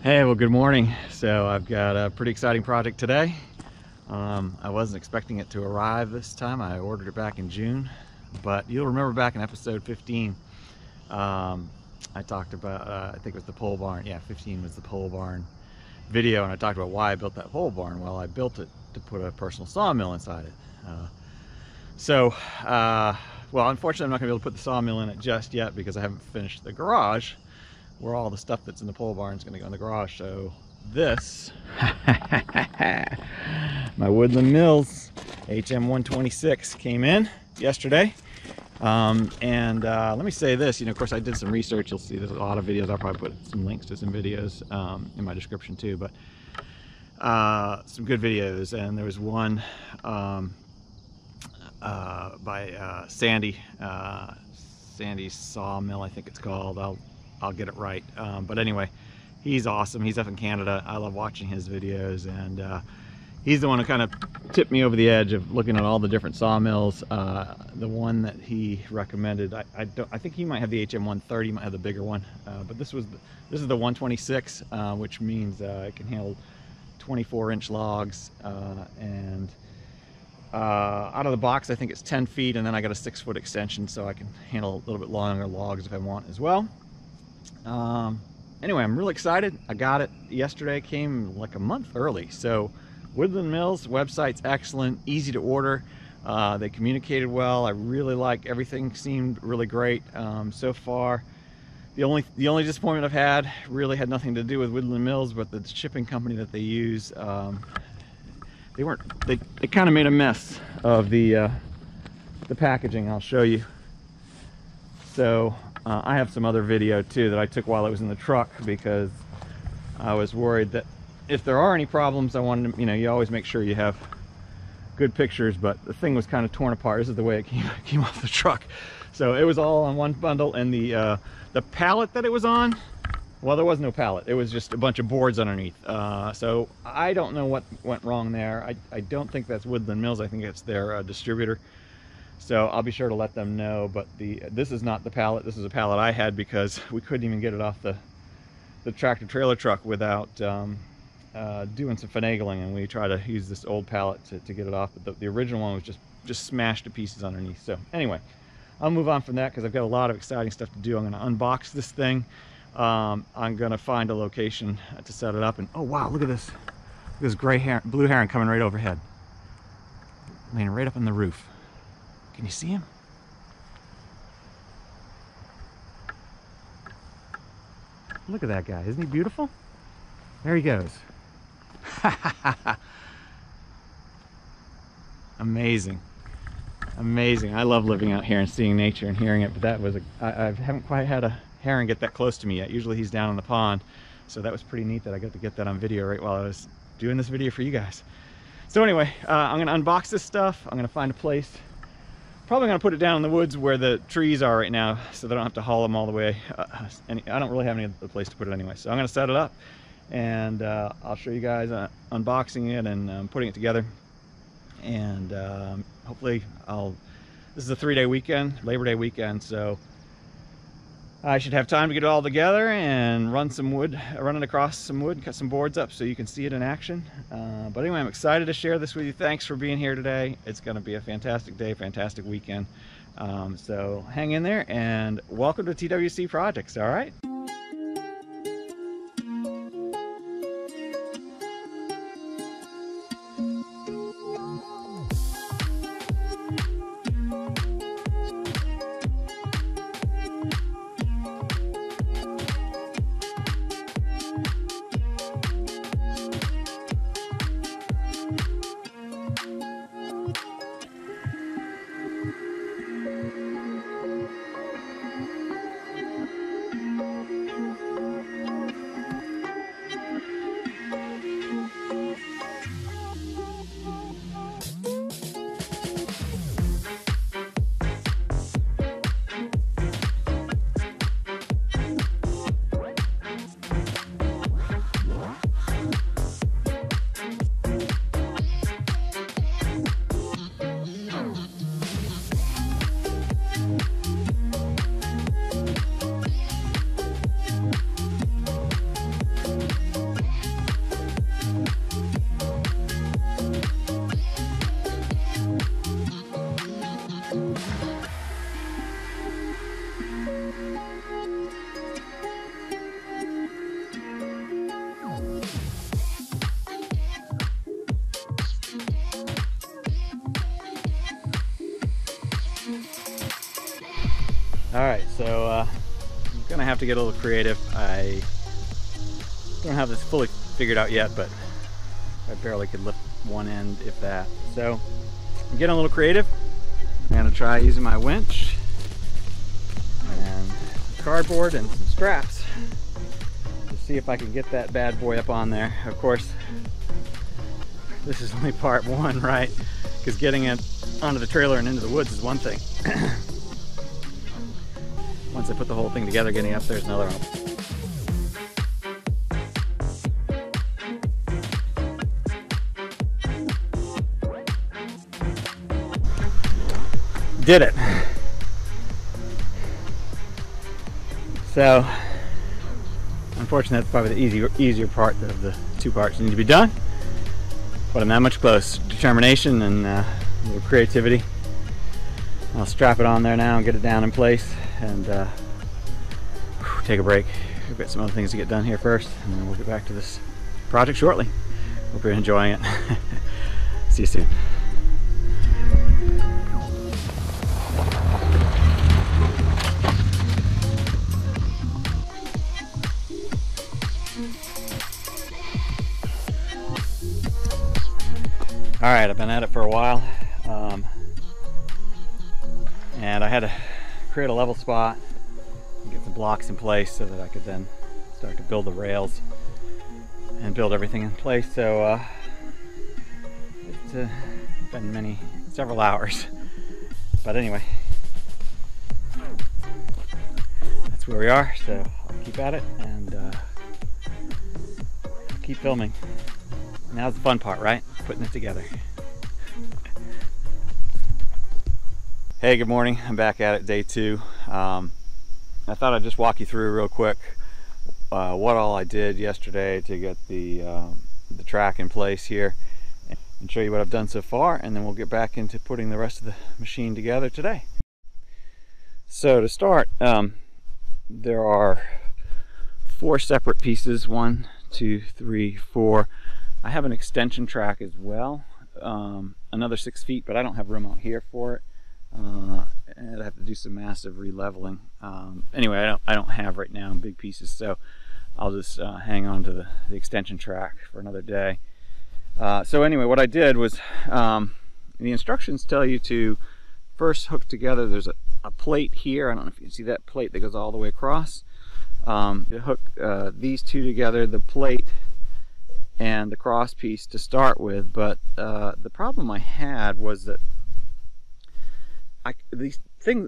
Hey, well, good morning. So I've got a pretty exciting project today. I wasn't expecting it to arrive this time. I ordered it back in June, but you'll remember back in episode 15, I talked about, I think it was the pole barn. Yeah, 15 was the pole barn video, and I talked about why I built that pole barn. Well, I built it to put a personal sawmill inside it. Well, unfortunately, I'm not gonna be able to put the sawmill in it just yet because I haven't finished the garage, where all the stuff that's in the pole barn is going to go in the garage. So this, my Woodland Mills HM126 came in yesterday. Let me say this, of course I did some research. You'll see there's a lot of videos. I'll probably put some links to some videos in my description too, but some good videos. And there was one by Sandy's Sawmill, I think it's called. I'll get it right. But anyway, he's awesome. He's up in Canada. I love watching his videos, and he's the one who kind of tipped me over the edge of looking at all the different sawmills. The one that he recommended, I think he might have the HM130, he might have the bigger one, but this is the 126, which means it can handle 24-inch logs, and out of the box I think it's 10 feet, and then I got a 6-foot extension so I can handle a little bit longer logs if I want as well. Anyway, I'm really excited. I got it yesterday. Came like a month early. So Woodland Mills website's excellent, easy to order. They communicated well. I really like everything. Seemed really great so far. The only disappointment I've had really had nothing to do with Woodland Mills, but the shipping company that they use. They kind of made a mess of the packaging. I'll show you. So I have some other video too that I took while I was in the truck, because I was worried that if there are any problems, I wanted to, you always make sure you have good pictures, but the thing was kind of torn apart. This is the way it came off the truck. So it was all on one bundle, and the pallet that it was on, well, there was no pallet. It was just a bunch of boards underneath. So I don't know what went wrong there. I don't think that's Woodland Mills. I think it's their distributor. So I'll be sure to let them know. But this is not the pallet. This is a pallet I had because we couldn't even get it off the tractor trailer truck without doing some finagling, and we tried to use this old pallet to get it off. But the original one was just smashed to pieces underneath. So anyway, I'll move on from that because I've got a lot of exciting stuff to do. I'm going to unbox this thing. I'm going to find a location to set it up. And oh wow, look at this! Look at this blue heron coming right overhead, laying right up on the roof. Can you see him? Look at that guy. Isn't he beautiful? There he goes. Amazing. Amazing. I love living out here and seeing nature and hearing it, but that was I haven't quite had a heron get that close to me yet. Usually he's down in the pond. So that was pretty neat that I got to get that on video right while I was doing this video for you guys. So anyway, I'm going to unbox this stuff. I'm going to find a place. Probably going to put it down in the woods where the trees are right now, so they don't have to haul them all the way. I don't really have any other place to put it anyway, so I'm going to set it up, and I'll show you guys unboxing it and putting it together. And hopefully this is a 3-day weekend, Labor Day weekend, so I should have time to get it all together and run it across some wood, cut some boards up so you can see it in action. But anyway, I'm excited to share this with you. Thanks for being here today. It's going to be a fantastic day, fantastic weekend. So hang in there, and welcome to TWC Projects, all right? Alright, so I'm gonna have to get a little creative. I don't have this fully figured out yet, but I barely could lift one end, if that. So I'm getting a little creative. I'm gonna try using my winch and cardboard and some straps to see if I can get that bad boy up on there. Of course, this is only part one, right? Because getting it onto the trailer and into the woods is one thing. Once I put the whole thing together, getting up there is another one. Did it. So, unfortunately, that's probably the easier part of the two parts that need to be done. But I'm that much close. Determination and a little creativity. I'll strap it on there now and get it down in place and take a break. We've got some other things to get done here first, and then we'll get back to this project shortly. Hope you're enjoying it. See you soon. Alright, I've been at it for a while, and I had to create a level spot and get some blocks in place so that I could then start to build the rails and build everything in place. So it's been several hours, but anyway, that's where we are. So I'll keep at it and keep filming. Now's the fun part, right? Putting it together. Hey, good morning. I'm back at it, day two. I thought I'd just walk you through real quick what all I did yesterday to get the track in place here and show you what I've done so far, and then we'll get back into putting the rest of the machine together today. So to start, there are 4 separate pieces. 1, 2, 3, 4. I have an extension track as well, another 6 feet, but I don't have room out here for it. And I have to do some massive re-leveling. Anyway, I don't have right now big pieces, so I'll just hang on to the extension track for another day. So anyway, what I did was, the instructions tell you to first hook together. There's a plate here. I don't know if you can see that plate that goes all the way across. You hook these two together, the plate and the cross piece to start with, but the problem I had was that these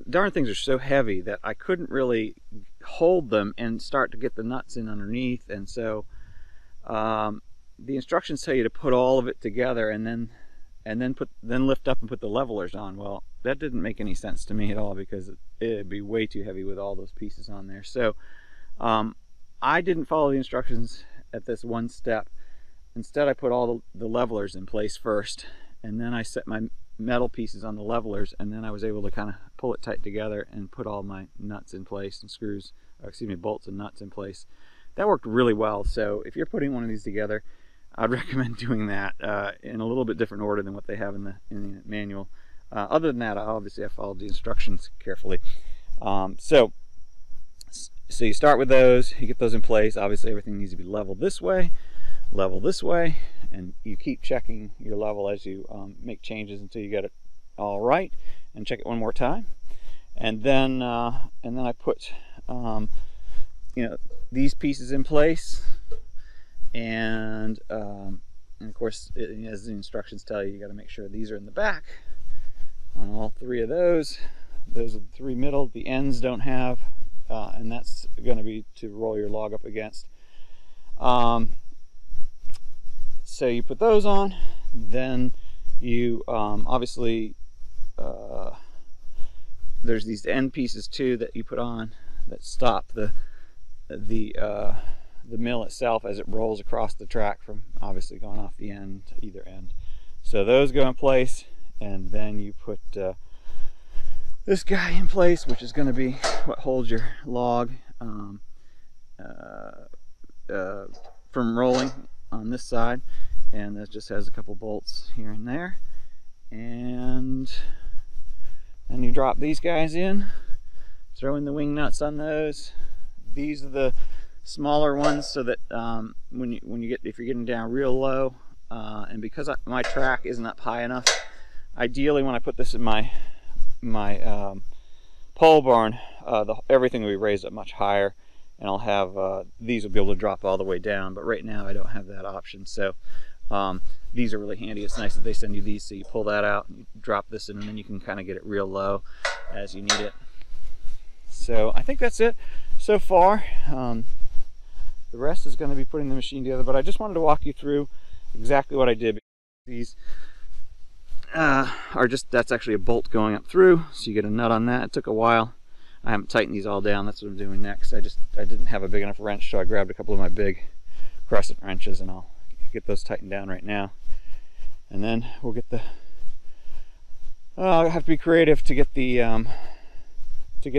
darn things are so heavy that I couldn't really hold them and start to get the nuts in underneath, and so the instructions tell you to put all of it together and then lift up and put the levelers on. Well, that didn't make any sense to me at all, because it'd be way too heavy with all those pieces on there. So I didn't follow the instructions at this one step. Instead, I put all the levelers in place first, and then I set my metal pieces on the levelers, and then I was able to kind of pull it tight together and put all my nuts in place and screws, or excuse me, bolts and nuts in place. That worked really well. So if you're putting one of these together, I'd recommend doing that in a little bit different order than what they have in the manual. Other than that, obviously I followed the instructions carefully. So you start with those, you get those in place. Obviously everything needs to be level this way, and you keep checking your level as you make changes until you get it all right, and check it one more time. And then I put these pieces in place, and of course, as the instructions tell you, you got to make sure these are in the back on all 3 of those. Those are the 3 middle. The ends don't have, and that's going to be to roll your log up against. So you put those on, then you obviously there's these end pieces too that you put on that stop the mill itself as it rolls across the track from obviously going off the end to either end. So those go in place, and then you put this guy in place, which is going to be what holds your log from rolling on this side, and that just has a couple bolts here and there. And then you drop these guys in, throw in the wing nuts on those. These are the smaller ones, so that if you're getting down real low, and because my track isn't up high enough, ideally when I put this in my pole barn, everything will be raised up much higher, and I'll have these will be able to drop all the way down. But right now I don't have that option, so these are really handy. It's nice that they send you these, so you pull that out, and you drop this in, and then you can kind of get it real low as you need it. So I think that's it so far. The rest is going to be putting the machine together, but I just wanted to walk you through exactly what I did. These that's actually a bolt going up through, so you get a nut on that. It took a while. I haven't tightened these all down. That's what I'm doing next. I didn't have a big enough wrench, so I grabbed a couple of my big crescent wrenches, and I'll get those tightened down right now. And then we'll get the I'll have to be creative to get the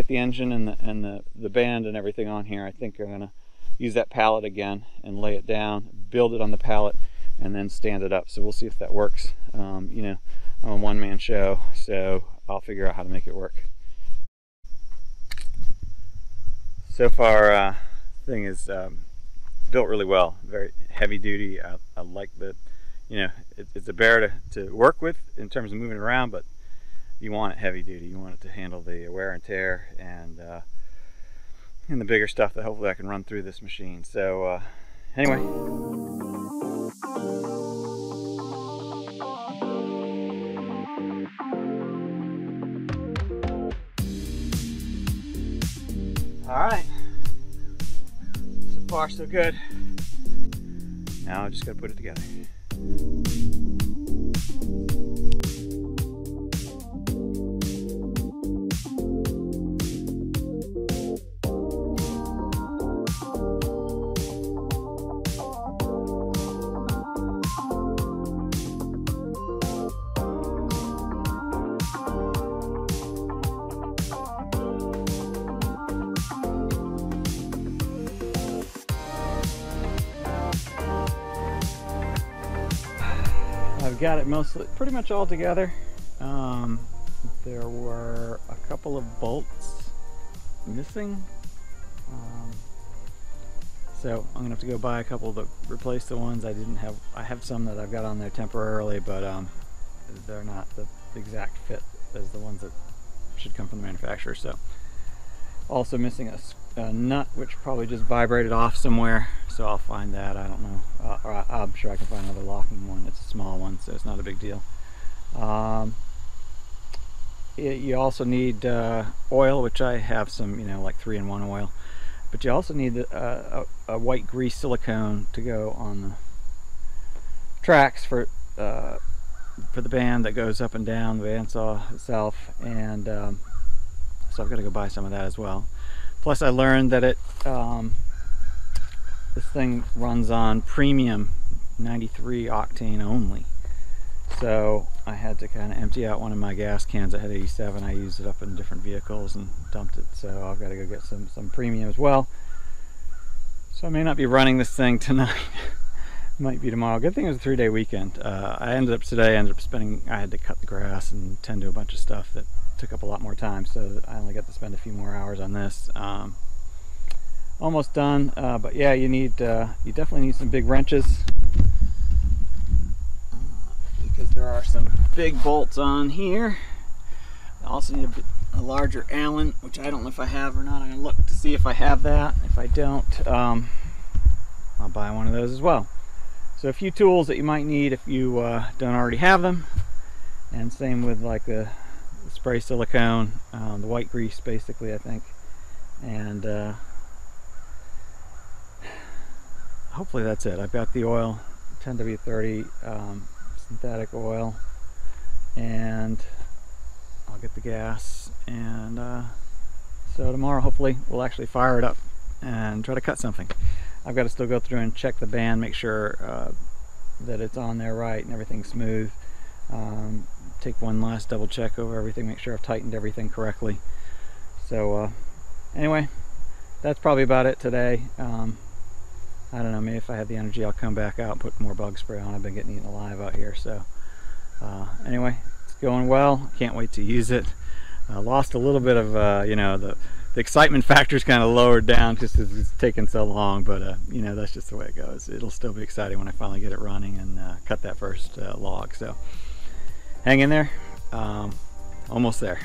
engine and the band and everything on here. I think I'm gonna use that pallet again and lay it down, build it on the pallet, and then stand it up. So we'll see if that works. You know, I'm a one-man show, so I'll figure out how to make it work. So far, thing is built really well. Very heavy duty. I like the, you know, it's a bear to work with in terms of moving around, but you want it heavy duty. You want it to handle the wear and tear and the bigger stuff that hopefully I can run through this machine. So anyway. All right. So far so good. Now I just got to put it together. I've got it pretty much all together. There were a couple of bolts missing, so I'm gonna have to go buy a couple to replace the ones I didn't have. I have some that I've got on there temporarily, but they're not the exact fit as the ones that should come from the manufacturer. So also missing a nut, which probably just vibrated off somewhere, so I'll find that. I don't know, or I'm sure I can find another locking one. It's a small one, so it's not a big deal. You also need oil, which I have some, you know, like 3-in-1 oil, but you also need a white grease silicone to go on the tracks for the band that goes up and down the bandsaw itself, and so I've got to go buy some of that as well. Plus I learned that this thing runs on premium 93 octane only, so I had to kind of empty out one of my gas cans that had 87. I used it up in different vehicles and dumped it, so I've got to go get some premium as well. So I may not be running this thing tonight. Might be tomorrow. Good thing it was a 3-day weekend. I ended up spending, I had to cut the grass and tend to a bunch of stuff that took up a lot more time, so I only got to spend a few more hours on this. Almost done, but yeah, you definitely need some big wrenches, because there are some big bolts on here. I also need a larger Allen, which I don't know if I have or not. I'm gonna look to see if I have that. If I don't, I'll buy one of those as well. So a few tools that you might need if you don't already have them, and same with like the spray silicone, the white grease basically, I think, and hopefully that's it. I've got the oil, 10W30 synthetic oil, and I'll get the gas, and so tomorrow hopefully we'll actually fire it up and try to cut something. I've got to still go through and check the band, make sure that it's on there right and everything's smooth. Take one last double check over everything, make sure I've tightened everything correctly. So anyway, that's probably about it today. I don't know, maybe if I have the energy I'll come back out and put more bug spray on. I've been getting eaten alive out here. So anyway, it's going well. Can't wait to use it. Lost a little bit of you know, the the excitement factor is kind of lowered down just because it's taken so long, but you know, that's just the way it goes. It'll still be exciting when I finally get it running and cut that first log. So hang in there, almost there.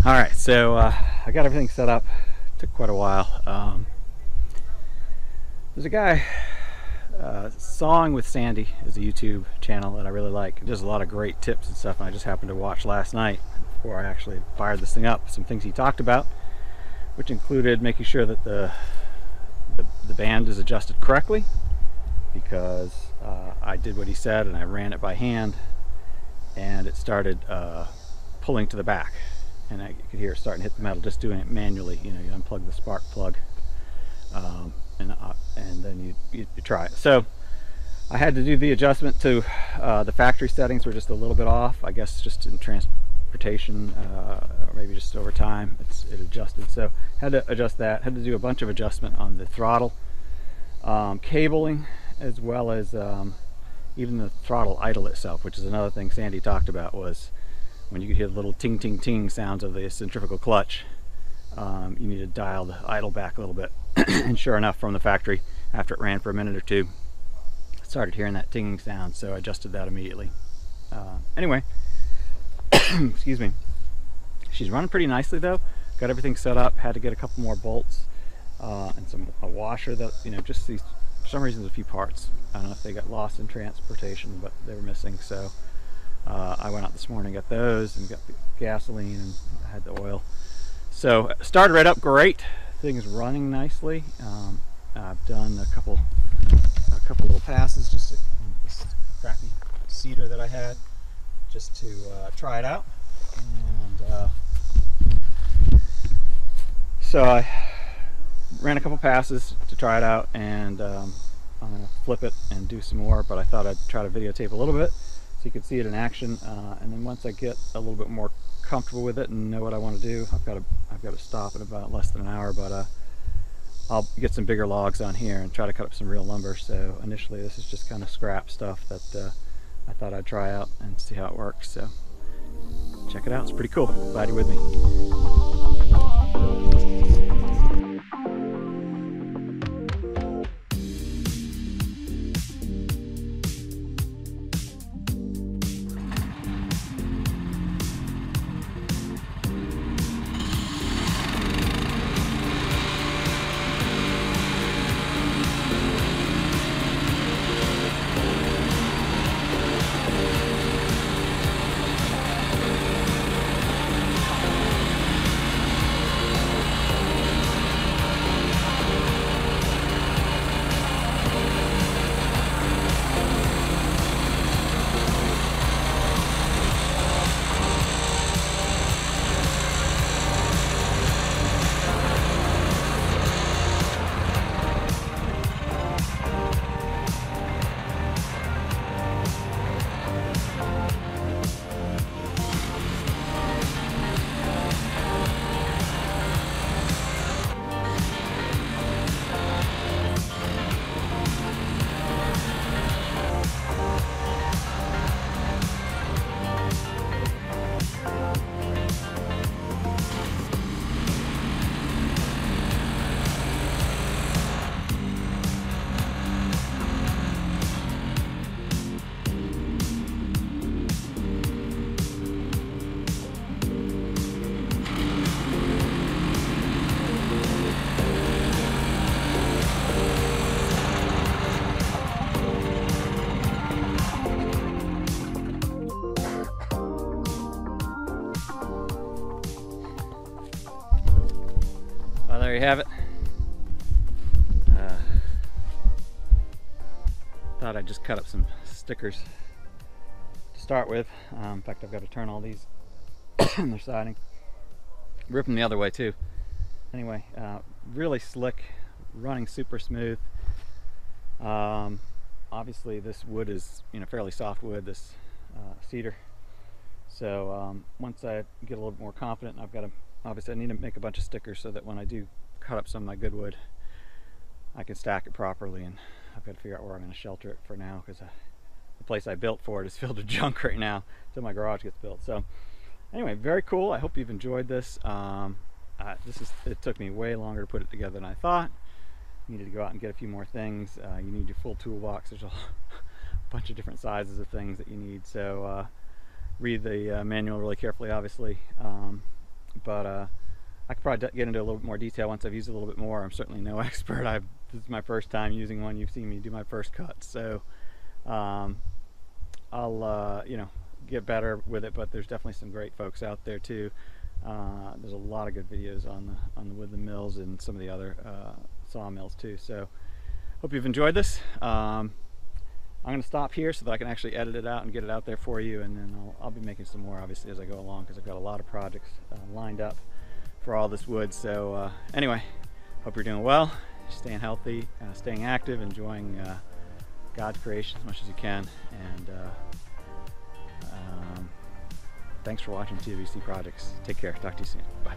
Alright, so I got everything set up. It took quite a while. There's a guy, Sawing with Sandy is a YouTube channel that I really like. It does a lot of great tips and stuff, and I just happened to watch last night before I actually fired this thing up some things he talked about, which included making sure that the band is adjusted correctly, because I did what he said and I ran it by hand and it started pulling to the back. And you could hear it starting to hit the metal just doing it manually. You know, you unplug the spark plug and then you try it. So I had to do the adjustment to the factory settings were just a little bit off, I guess, just in transportation, or maybe just over time it adjusted. So had to adjust that, had to do a bunch of adjustment on the throttle, cabling, as well as even the throttle idle itself, which is another thing Sandy talked about, was when you could hear the little ting ting ting sounds of the centrifugal clutch, you need to dial the idle back a little bit. And sure enough, from the factory, after it ran for a minute or two, I started hearing that tinging sound, so I adjusted that immediately. Anyway, excuse me. She's running pretty nicely though. Got everything set up, had to get a couple more bolts and a washer that, you know, just these, for some reason, a few parts. I don't know if they got lost in transportation, but they were missing, so I went out this morning, got those, and got the gasoline, and I had the oil. So started right up great. Things running nicely. I've done a couple little passes just to this crappy cedar that I had, just to try it out. And so I ran a couple passes to try it out, and I'm gonna flip it and do some more. But I thought I'd try to videotape a little bit, so you can see it in action, and then once I get a little bit more comfortable with it and know what I want to do, I've got to stop in about less than an hour, but I'll get some bigger logs on here and try to cut up some real lumber. So initially this is just kind of scrap stuff that I thought I'd try out and see how it works. So check it out, it's pretty cool. Glad you're with me. There you have it. Thought I'd just cut up some stickers to start with. In fact, I've got to turn all these in their siding. Rip them the other way too. Anyway, really slick, running super smooth. Obviously this wood is, you know, fairly soft wood, this cedar. So once I get a little more confident, obviously I need to make a bunch of stickers so that when I do cut up some of my good wood, I can stack it properly. And I've got to figure out where I'm going to shelter it for now, because the place I built for it is filled with junk right now until my garage gets built. So anyway, very cool. I hope you've enjoyed this. It took me way longer to put it together than I thought. Needed to go out and get a few more things. You need your full toolbox. There's a bunch of different sizes of things that you need. So read the manual really carefully, obviously. But I could probably get into a little bit more detail once I've used it a little bit more. I'm certainly no expert. This is my first time using one. You've seen me do my first cut. So I'll get better with it, but there's definitely some great folks out there too. There's a lot of good videos on the Woodland Mills and some of the other sawmills too. So hope you've enjoyed this. I'm going to stop here so that I can actually edit it out and get it out there for you, and then I'll be making some more obviously as I go along, because I've got a lot of projects lined up for all this wood. So anyway, hope you're doing well, staying healthy, staying active, enjoying God's creation as much as you can, and thanks for watching TWC Projects. Take care. Talk to you soon. Bye.